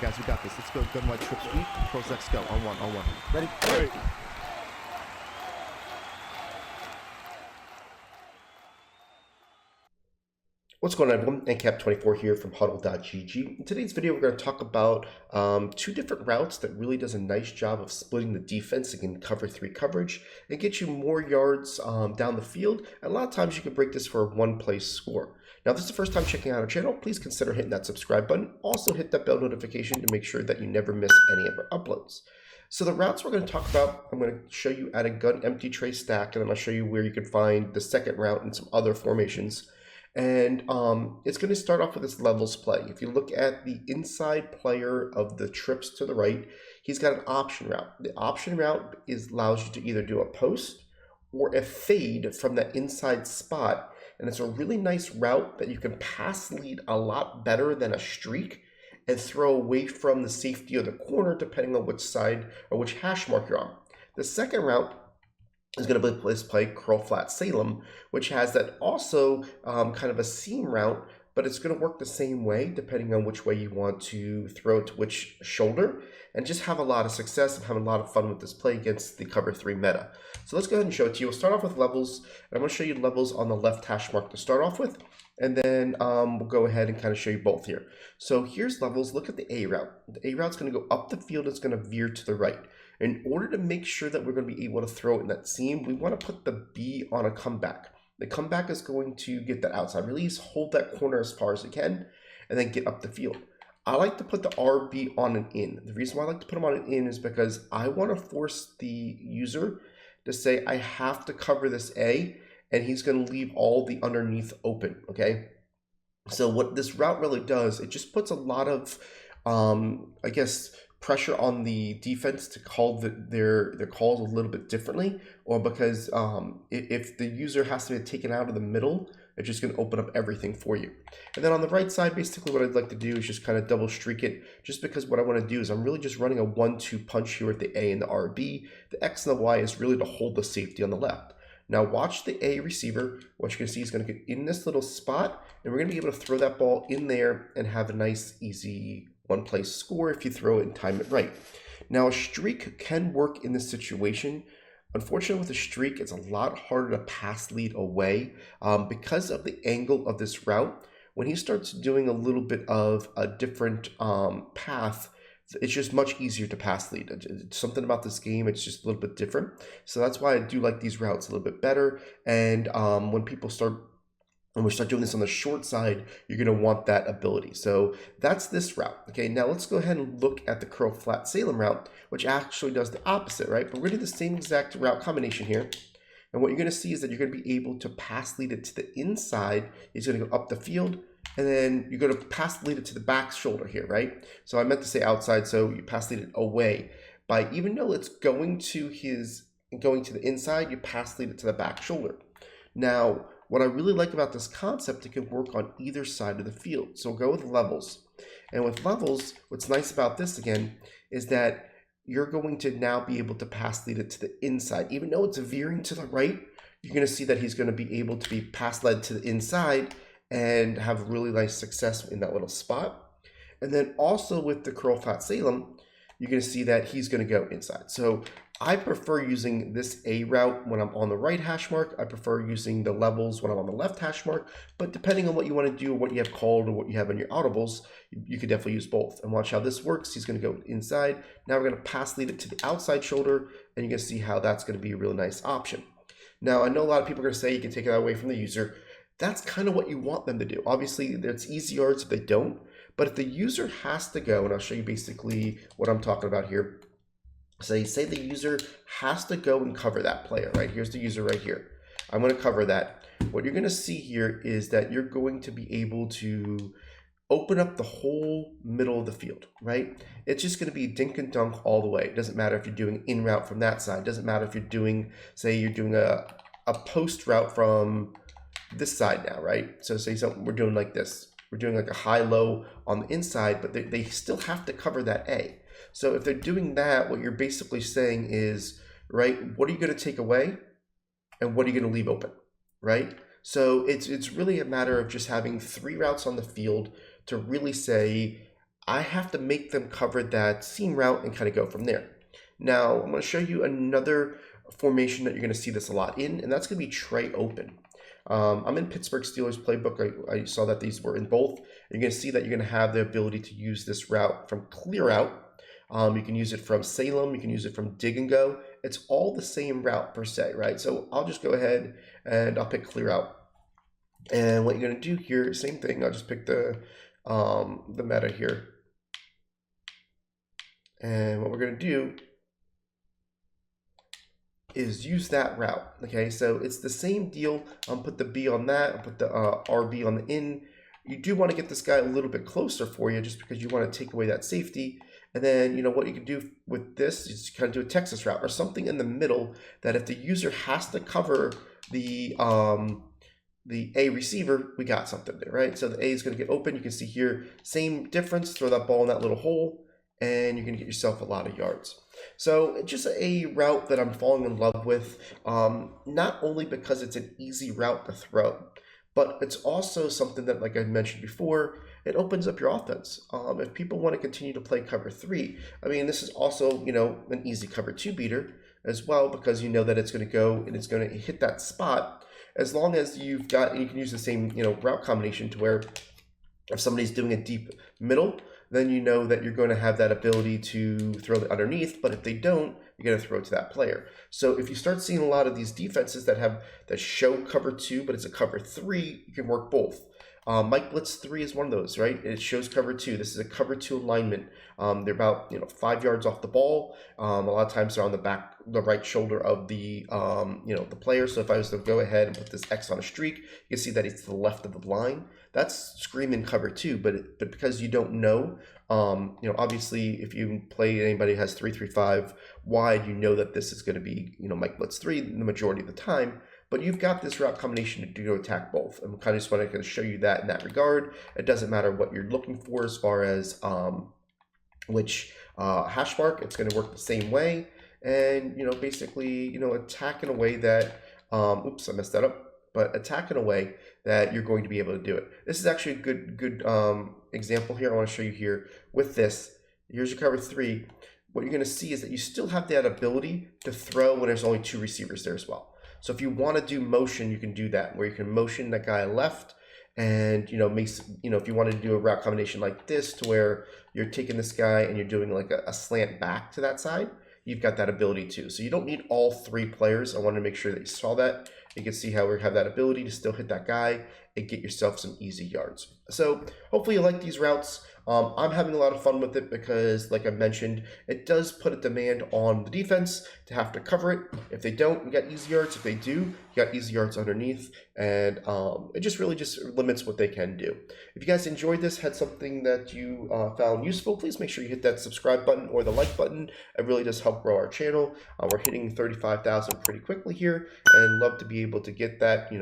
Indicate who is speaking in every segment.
Speaker 1: guys, we got this. Let's go. Gun white trip sweep. Pros X go. On one. Ready?
Speaker 2: Ready.
Speaker 3: What's going on, everyone? NCAP24 here from HuddleGG. In today's video, we're going to talk about two different routes that really does a nice job of splitting the defense against cover 3 coverage and get you more yards down the field. And a lot of times you can break this for a one-play score. Now, if this is the first time checking out our channel, please consider hitting that subscribe button. Also, hit that bell notification to make sure that you never miss any of our uploads. So the routes we're going to talk about, I'm going to show you at a gun empty tray stack, and then I'll show you where you can find the second route and some other formations. And it's going to start off with this levels play. If you look at the inside player of the trips to the right, he's got an option route. The option route allows you to either do a post or a fade from that inside spot. And it's a really nice route that you can pass lead a lot better than a streak and throw away from the safety of the corner, depending on which side or which hash mark you're on. The second route is going to play curl flat Salem, which has that also kind of a seam route, but it's going to work the same way depending on which way you want to throw it to which shoulder, and just have a lot of success and have a lot of fun with this play against the cover 3 meta. So let's go ahead and show it to you. We'll start off with levels, and I'm going to show you levels on the left hash mark to start off with, and then we'll go ahead and kind of show you both here. So here's levels. Look at the A route. The A route's going to go up the field. It's going to veer to the right. In order to make sure that we're going to be able to throw it in that seam, we want to put the B on a comeback. The comeback is going to get that outside release, hold that corner as far as it can, and then get up the field. I like to put the RB on an in. The reason why I like to put them on an in is because I want to force the user to say, I have to cover this A, and he's going to leave all the underneath open, okay? So what this route really does, it just puts a lot of, I guess, pressure on the defense to call their calls a little bit differently, or because if the user has to be taken out of the middle, it's just going to open up everything for you. And then on the right side, basically what I'd like to do is just kind of double streak it, just because what I want to do is I'm really just running a 1-2 punch here with the A and the RB. The X and the Y is really to hold the safety on the left. Now watch the A receiver. What you can see is going to get in this little spot, and we're going to be able to throw that ball in there and have a nice, easy one-play score if you throw it and time it right. Now a streak can work in this situation. Unfortunately, with a streak, it's a lot harder to pass lead away because of the angle of this route. When he starts doing a little bit of a different path, it's just much easier to pass lead. It's something about this game, it's just a little bit different. So that's why I do like these routes a little bit better. And when we start doing this on the short side, you're going to want that ability. So that's this route. Okay, now let's go ahead and look at the curl flat Salem route, which actually does the opposite, right? But we're going to do the same exact route combination here. And what you're going to see is that you're going to be able to pass lead it to the inside. It's going to go up the field, and then you're going to pass lead it to the back shoulder here, right? So I meant to say outside, so you pass lead it away. By even though it's going to the inside, you pass lead it to the back shoulder. Now, what I really like about this concept, it can work on either side of the field. So we'll go with levels. And with levels, what's nice about this again is that you're going to now be able to pass lead it to the inside. Even though it's veering to the right, you're going to see that he's going to be able to be pass led to the inside and have really nice success in that little spot. And then also with the curl flat Salem, you're going to see that he's going to go inside. So I prefer using this A route when I'm on the right hash mark. I prefer using the levels when I'm on the left hash mark. But depending on what you want to do, or what you have called, or what you have in your audibles, you could definitely use both. And watch how this works. He's going to go inside. Now we're going to pass lead it to the outside shoulder, and you can see how that's going to be a really nice option. Now, I know a lot of people are going to say you can take it away from the user. That's kind of what you want them to do. Obviously, it's easy yards if they don't. But if the user has to go, and I'll show you basically what I'm talking about here. So you say the user has to go and cover that player, right? Here's the user right here. I'm going to cover that. What you're going to see here is that you're going to be able to open up the whole middle of the field, right? It's just going to be dink and dunk all the way. It doesn't matter if you're doing in route from that side. It doesn't matter if you're doing, say you're doing a post route from this side now, right? So say something, we're doing like this. We're doing like a high-low on the inside, but they still have to cover that A. So if they're doing that, what you're basically saying is, right, what are you going to take away and what are you going to leave open, right? So it's really a matter of just having 3 routes on the field to really say, I have to make them cover that seam route and kind of go from there. Now, I'm going to show you another formation that you're going to see this a lot in, and that's going to be tray open. I'm in Pittsburgh Steelers playbook. I saw that these were in both. You're going to see that you're going to have the ability to use this route from clear out. You can use it from Salem. You can use it from dig and go. It's all the same route per se, right? So I'll just go ahead and I'll pick clear out. And what you're going to do here, same thing. I'll just pick the meta here. And what we're going to do is use that route. Okay, so it's the same deal. Put the B on that, I'll put the RB on the in. You do want to get this guy a little bit closer for you just because you want to take away that safety. And then, you know, what you can do with this is kind of do a Texas route or something in the middle that if the user has to cover the A receiver, we got something there, right? So the A is going to get open. You can see here, same difference, throw that ball in that little hole, and you're going to get yourself a lot of yards. So just a route that I'm falling in love with, not only because it's an easy route to throw, but it's also something that, like I mentioned before, it opens up your offense. If people want to continue to play cover 3, I mean, this is also, you know, an easy cover 2 beater as well, because you know that it's going to go and it's going to hit that spot. As long as you've got, and you can use the same, you know, route combination to where if somebody's doing a deep middle, then you know that you're going to have that ability to throw it underneath. But if they don't, you're going to throw it to that player. So if you start seeing a lot of these defenses that show cover 2, but it's a cover 3, you can work both. Mike Blitz 3 is one of those, right? It shows cover 2. This is a cover 2 alignment. They're about 5 yards off the ball. A lot of times they're on the right shoulder of the the player. So if I was to go ahead and put this X on a streak, you can see that it's to the left of the line. That's screaming cover 2, but because you don't know, obviously if you play anybody who has 3-3-5 wide, you know that this is going to be Mike Blitz 3 the majority of the time. But you've got this route combination to go attack both. I'm kind of just want to show you that in that regard. It doesn't matter what you're looking for as far as which hash mark. It's going to work the same way. And, basically, attack in a way that, oops, I messed that up. But attack in a way that you're going to be able to do it. This is actually a good example here. I want to show you here with this. Here's your cover 3. What you're going to see is that you still have that ability to throw when there's only 2 receivers there as well. So if you want to do motion, you can do that, where you can motion that guy left, and if you wanted to do a route combination like this, to where you're taking this guy and you're doing like a slant back to that side, you've got that ability too. So you don't need all 3 players. I wanted to make sure that you saw that. You can see how we have that ability to still hit that guy and get yourself some easy yards. So hopefully you like these routes. I'm having a lot of fun with it because, like I mentioned, it does put a demand on the defense to have to cover it. If they don't, you got easy yards. If they do, you got easy yards underneath. And it just really limits what they can do. If you guys enjoyed this, had something that you found useful, please make sure you hit that subscribe button or the like button. It really does help grow our channel. We're hitting 35,000 pretty quickly here, and love to be able to get that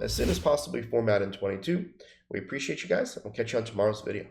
Speaker 3: as soon as possible before Madden 22. We appreciate you guys. I'll catch you on tomorrow's video.